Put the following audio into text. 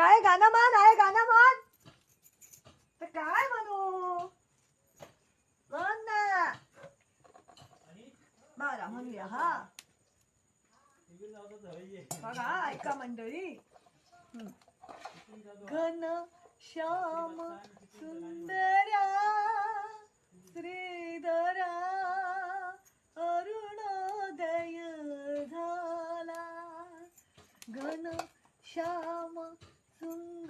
आहे गाणं म्हण, आहे गाणं म्हण. तर काय म्हणू म्हण ना. बरं म्हणूया. हा बघा ऐका मंडळी. घन श्याम सुंदरा श्रीधरा अरुणोदय झाला. घन श्याम सुंदरा